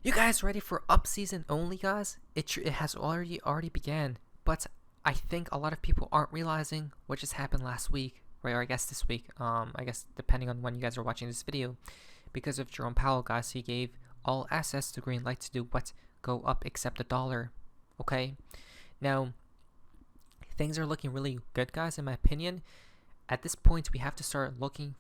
You guys ready for up season only, guys? It has already began, but I think a lot of people aren't realizing what just happened last week, right? Or I guess this week. I guess depending on when you guys are watching this video, because of Jerome Powell, guys, he gave all assets the green light to do what? Go up except the dollar. Okay, now things are looking really good, guys. In my opinion, at this point we have to start looking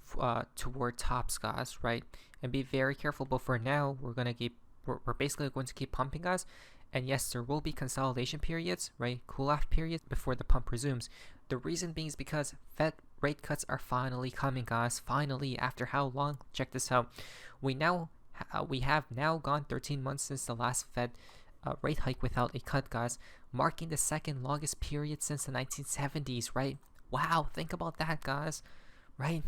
toward tops, guys, right? And be very careful. But for now, we're basically going to keep pumping, guys. And yes, there will be consolidation periods, right? Cool off periods before the pump resumes. The reason being is because Fed rate cuts are finally coming, guys. Finally, after how long? Check this out. We have now gone 13 months since the last Fed rate hike without a cut, guys, marking the second longest period since the 1970s, right? Wow, think about that, guys, right?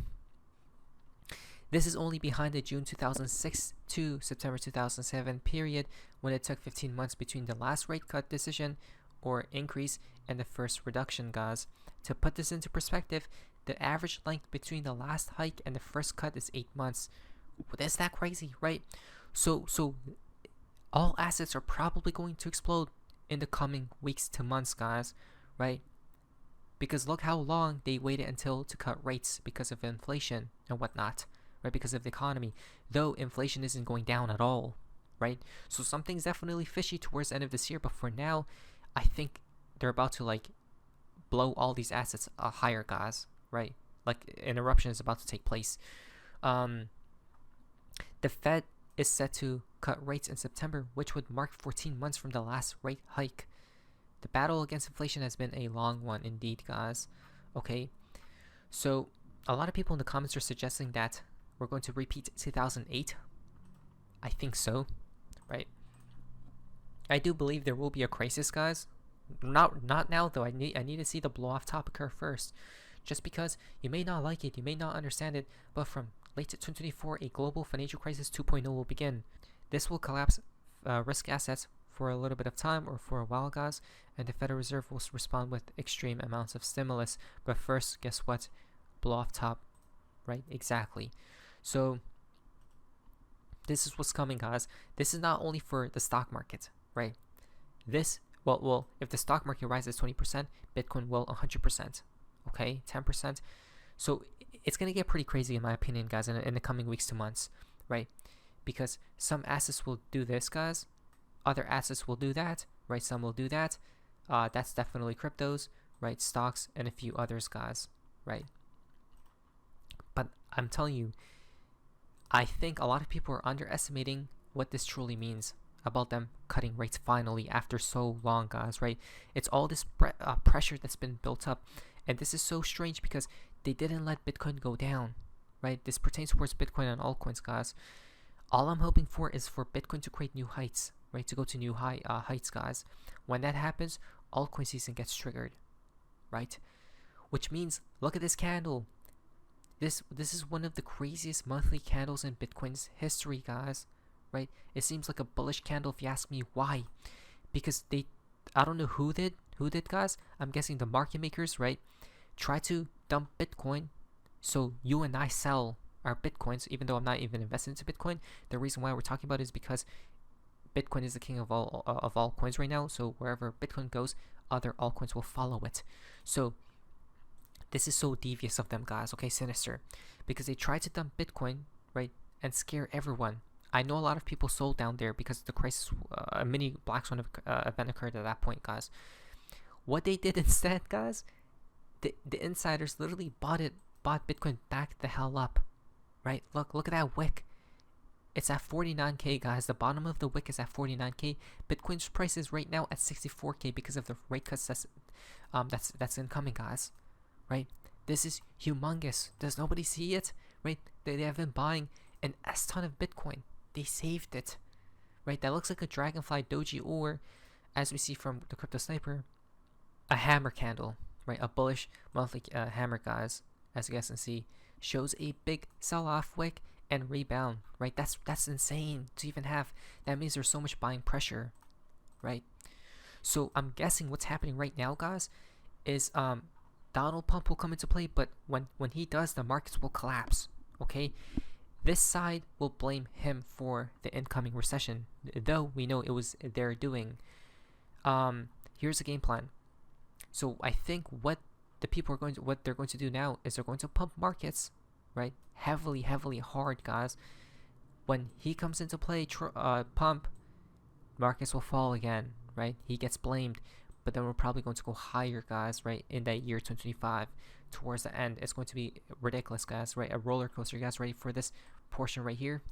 This is only behind the June 2006 to September 2007 period, when it took 15 months between the last rate cut decision or increase and the first reduction, guys. To put this into perspective, the average length between the last hike and the first cut is 8 months. That's that crazy, right? So all assets are probably going to explode in the coming weeks to months, guys, right? Because look how long they waited until to cut rates because of inflation and whatnot, right? Because of the economy, though inflation isn't going down at all, right? So something's definitely fishy towards the end of this year. But for now, I think they're about to blow all these assets higher, guys, right? Like an eruption is about to take place. The Fed is set to cut rates in September, which would mark 14 months from the last rate hike. The battle against inflation has been a long one indeed, guys. Okay, so a lot of people in the comments are suggesting that we're going to repeat 2008. I think so, right? I do believe there will be a crisis, guys. Not now though. I need to see the blow off top occur first. Just because you may not like it, you may not understand it, but from late 2024, a global financial crisis 2.0 will begin. This will collapse risk assets for a little bit of time or for a while, guys, and the Federal Reserve will respond with extreme amounts of stimulus. But first, guess what? Blow off top, right? Exactly. So this is what's coming, guys. This is not only for the stock market, right? Well, if the stock market rises 20%, Bitcoin will 100%. Okay, 10%. So it's gonna get pretty crazy, in my opinion, guys, in the coming weeks to months, right? Because some assets will do this, guys. Other assets will do that, right? Some will do that. That's definitely cryptos, right? Stocks and a few others, guys, right? But I'm telling you, I think a lot of people are underestimating what this truly means about them cutting rates finally after so long, guys, right? It's all this pressure that's been built up. And this is so strange because they didn't let Bitcoin go down, right? This pertains towards Bitcoin and altcoins, guys. All I'm hoping for is for Bitcoin to create new heights, right? To go to new heights, guys. When that happens, altcoin season gets triggered, right? Which means, look at this candle. This is one of the craziest monthly candles in Bitcoin's history, guys, right? It seems like a bullish candle if you ask me. Why? Because I don't know who did, guys. I'm guessing the market makers, right? Try to dump Bitcoin so you and I sell our Bitcoins, even though I'm not even invested into Bitcoin. The reason why we're talking about it is because Bitcoin is the king of all coins right now. So wherever Bitcoin goes, other altcoins will follow it. So this is so devious of them, guys. Okay, sinister, because they tried to dump Bitcoin, right, and scare everyone. I know a lot of people sold down there because the crisis, a mini black swan event occurred at that point, guys. What they did instead, guys, the insiders literally bought Bitcoin back the hell up, right? Look at that wick. It's at 49k, guys. The bottom of the wick is at 49k. Bitcoin's price is right now at 64k because of the rate cuts that's incoming, guys. Right? This is humongous. Does nobody see it? Right? They have been buying an S ton of Bitcoin. They saved it. Right? That looks like a dragonfly doji, or as we see from the crypto sniper, a hammer candle. Right? A bullish monthly hammer, guys. As you guys can see, shows a big sell-off wick and rebound, right? That's insane to even have. That means there's so much buying pressure, right? So I'm guessing what's happening right now, guys, is Donald Pump will come into play, but when he does, the markets will collapse. Okay, This side will blame him for the incoming recession, though we know it was their doing. Here's the game plan. So I think what they're going to do now is they're going to pump markets, right? Heavily hard, guys. When he comes into play, pump, markets will fall again, right? He gets blamed, but then we're probably going to go higher, guys, right? In that year 2025, towards the end, it's going to be ridiculous, guys, right? A roller coaster. You guys ready for this portion right here?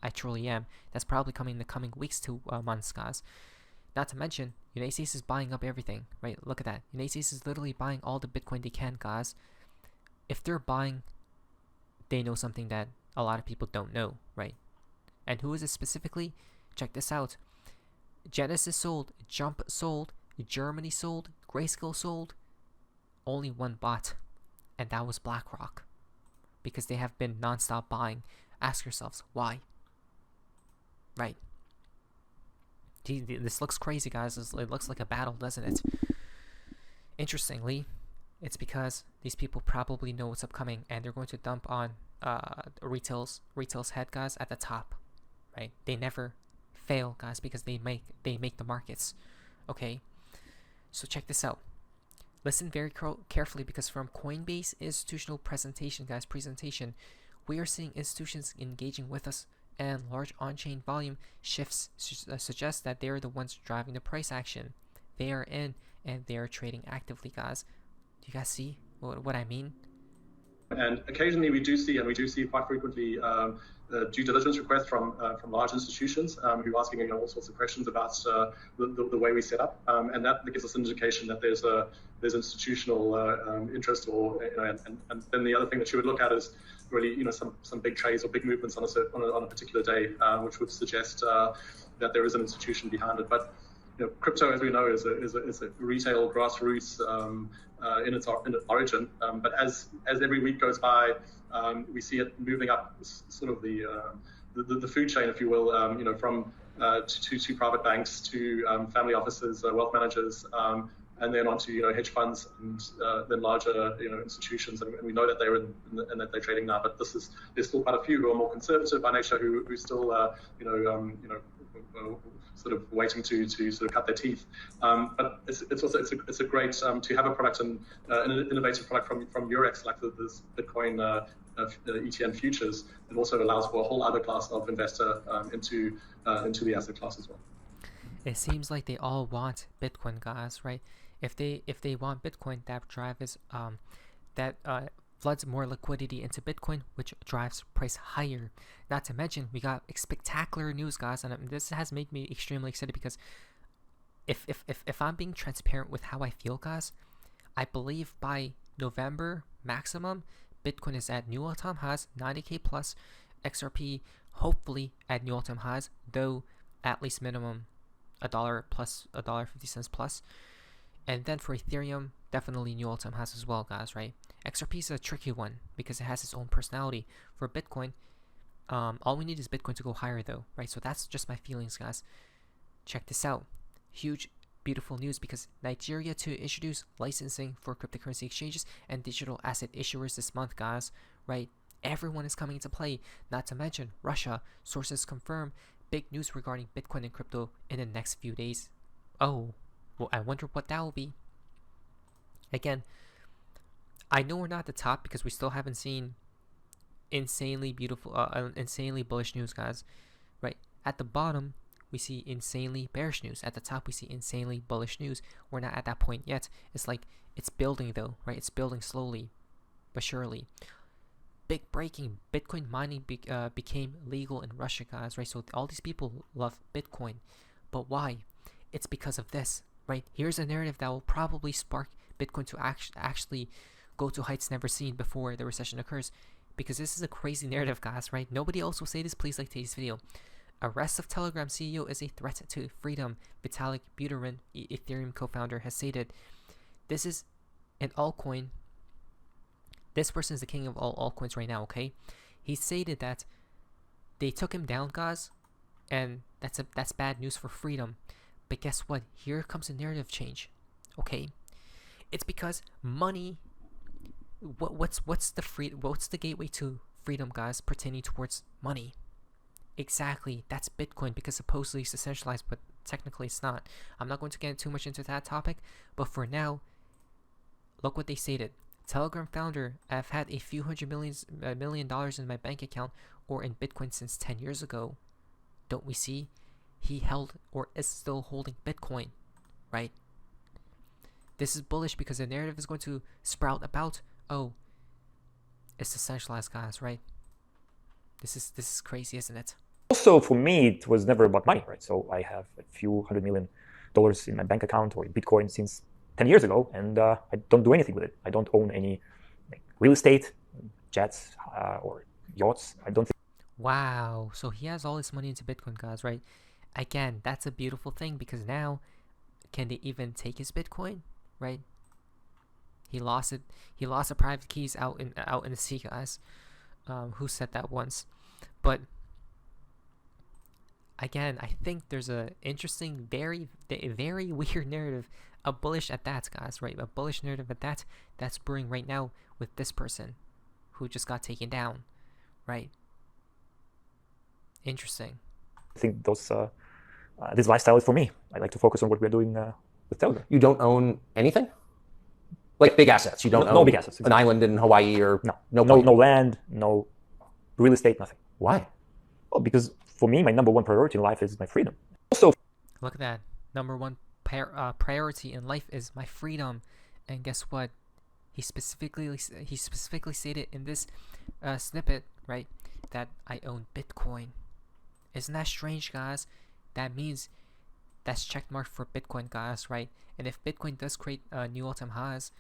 I truly am. That's probably coming in the coming weeks to months, guys. Not to mention, United States is buying up everything, right? Look at that. United States is literally buying all the Bitcoin they can, guys. If they're buying, they know something that a lot of people don't know, right? And who is it specifically? Check this out. Genesis sold, Jump sold, Germany sold, Grayscale sold. Only one bought, and that was BlackRock. Because they have been non-stop buying. Ask yourselves, why? Right. This looks crazy, guys. It looks like a battle, doesn't it? Interestingly, it's because these people probably know what's upcoming, and they're going to dump on retail's head, guys, at the top, right? They never fail, guys, because they make the markets. Okay, so check this out. Listen very carefully, because from Coinbase institutional presentation, we are seeing institutions engaging with us, and large on-chain volume shifts suggest that they are the ones driving the price action. They are in, and they are trading actively, guys. Do you guys see what I mean? And occasionally we do see quite frequently due diligence requests from large institutions who are asking all sorts of questions about the way we set up, and that gives us an indication that there's institutional interest, or and then the other thing that you would look at is really some big trades or big movements on a particular day, which would suggest that there is an institution behind it. But crypto, as we know, is a retail grassroots in its origin. But as every week goes by, we see it moving up sort of the food chain, if you will. From to private banks, to family offices, wealth managers, and then onto hedge funds, and then larger institutions. And we know that they're and that they're trading now. But there's still quite a few who are more conservative by nature, who still sort of waiting to sort of cut their teeth. But it's a great to have a product and an innovative product from Eurex, like this Bitcoin ETN futures. It also allows for a whole other class of investor into the asset class as well. It seems like they all want Bitcoin, guys, right? If they want Bitcoin, that drives floods more liquidity into Bitcoin, which drives price higher. Not to mention, we got spectacular news, guys, and this has made me extremely excited, because if I'm being transparent with how I feel, guys, I believe by November maximum, Bitcoin is at new all-time highs, 90k plus, XRP hopefully at new all-time highs, though at least minimum $1 plus $1.50 plus. And then for Ethereum, definitely new all-time highs as well, guys, right? XRP is a tricky one because it has its own personality. For Bitcoin, all we need is Bitcoin to go higher, though, right? So that's just my feelings, guys. Check this out. Huge, beautiful news, because Nigeria to introduce licensing for cryptocurrency exchanges and digital asset issuers this month, guys, right? Everyone is coming into play. Not to mention Russia. Sources confirm big news regarding Bitcoin and crypto in the next few days. Oh, well, I wonder what that will be. Again, I know we're not at the top because we still haven't seen insanely beautiful, insanely bullish news, guys. Right at the bottom, we see insanely bearish news. At the top, we see insanely bullish news. We're not at that point yet. It's like it's building, though, right? It's building slowly, but surely. Big breaking: Bitcoin mining became legal in Russia, guys. Right, so all these people love Bitcoin, but why? It's because of this, right? Here's a narrative that will probably spark Bitcoin to actually go to heights never seen before the recession occurs, because this is a crazy narrative, guys, right? Nobody else will say this. Please like today's video. Arrest of Telegram CEO is a threat to freedom, Vitalik Buterin, Ethereum co-founder, has stated. This is an altcoin. This person is the king of all altcoins right now, okay? He stated that they took him down, guys, and that's bad news for freedom. But guess what? Here comes a narrative change, okay? It's because money. What's the gateway to freedom, guys, pertaining towards money. Exactly, that's Bitcoin, because supposedly it's decentralized, but technically it's not. I'm not going to get too much into that topic, but for now, look what they stated. Telegram founder, I've had a few million dollars in my bank account or in Bitcoin since 10 years ago. Don't we see? He held or is still holding Bitcoin, right? This is bullish because the narrative is going to sprout about, oh, it's decentralized, guys, right? This is crazy, isn't it? Also, for me, it was never about money, right? So I have a few $100 million in my bank account or in Bitcoin since 10 years ago, and I don't do anything with it. I don't own any real estate, jets, or yachts. I don't think. Wow, so he has all this money into Bitcoin, guys, right? Again, that's a beautiful thing, because now, can they even take his Bitcoin, right? He lost it. He lost the private keys out in the sea, guys. Who said that once? But again, I think there's a interesting, very weird narrative, a bullish at that, guys, right? A bullish narrative at that that's brewing right now with this person who just got taken down, right? Interesting. I think this lifestyle is for me. I like to focus on what we're doing with Telegram. You don't own anything? Like big assets? You don't own no big assets. Exactly. An island in Hawaii or no land, no real estate, nothing. Why? Well, because for me, my number one priority in life is my freedom. Also, look at that. Number one priority in life is my freedom, and guess what? He specifically stated in this snippet, right, that I own Bitcoin. Isn't that strange, guys? That means that's checkmark for Bitcoin, guys, right? And if Bitcoin does create new all-time highs,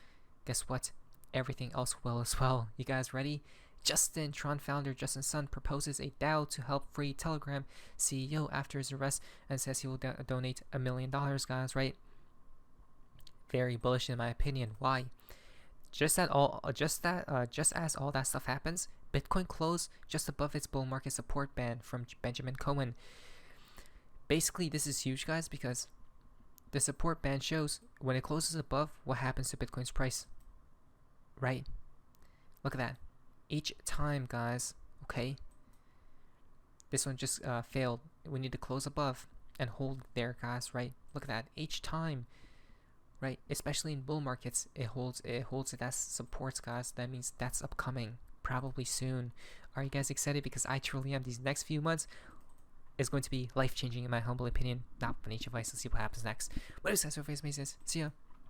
guess what? Everything else will as well. You guys ready? Tron founder Justin Sun proposes a DAO to help free Telegram CEO after his arrest, and says he will donate $1 million, guys, right? Very bullish in my opinion. Why? Just as all that stuff happens, Bitcoin closed just above its bull market support band from Benjamin Cohen. Basically, this is huge, guys, because the support band shows when it closes above, what happens to Bitcoin's price, right? Look at that. Each time, guys, okay? This one just failed. We need to close above and hold there, guys, right? Look at that. Each time, right? Especially in bull markets, it holds it as supports, guys. That means that's upcoming, probably soon. Are you guys excited? Because I truly am. These next few months is going to be life-changing in my humble opinion. Not financial advice. Let's see what happens next. What is that? So, face, see ya.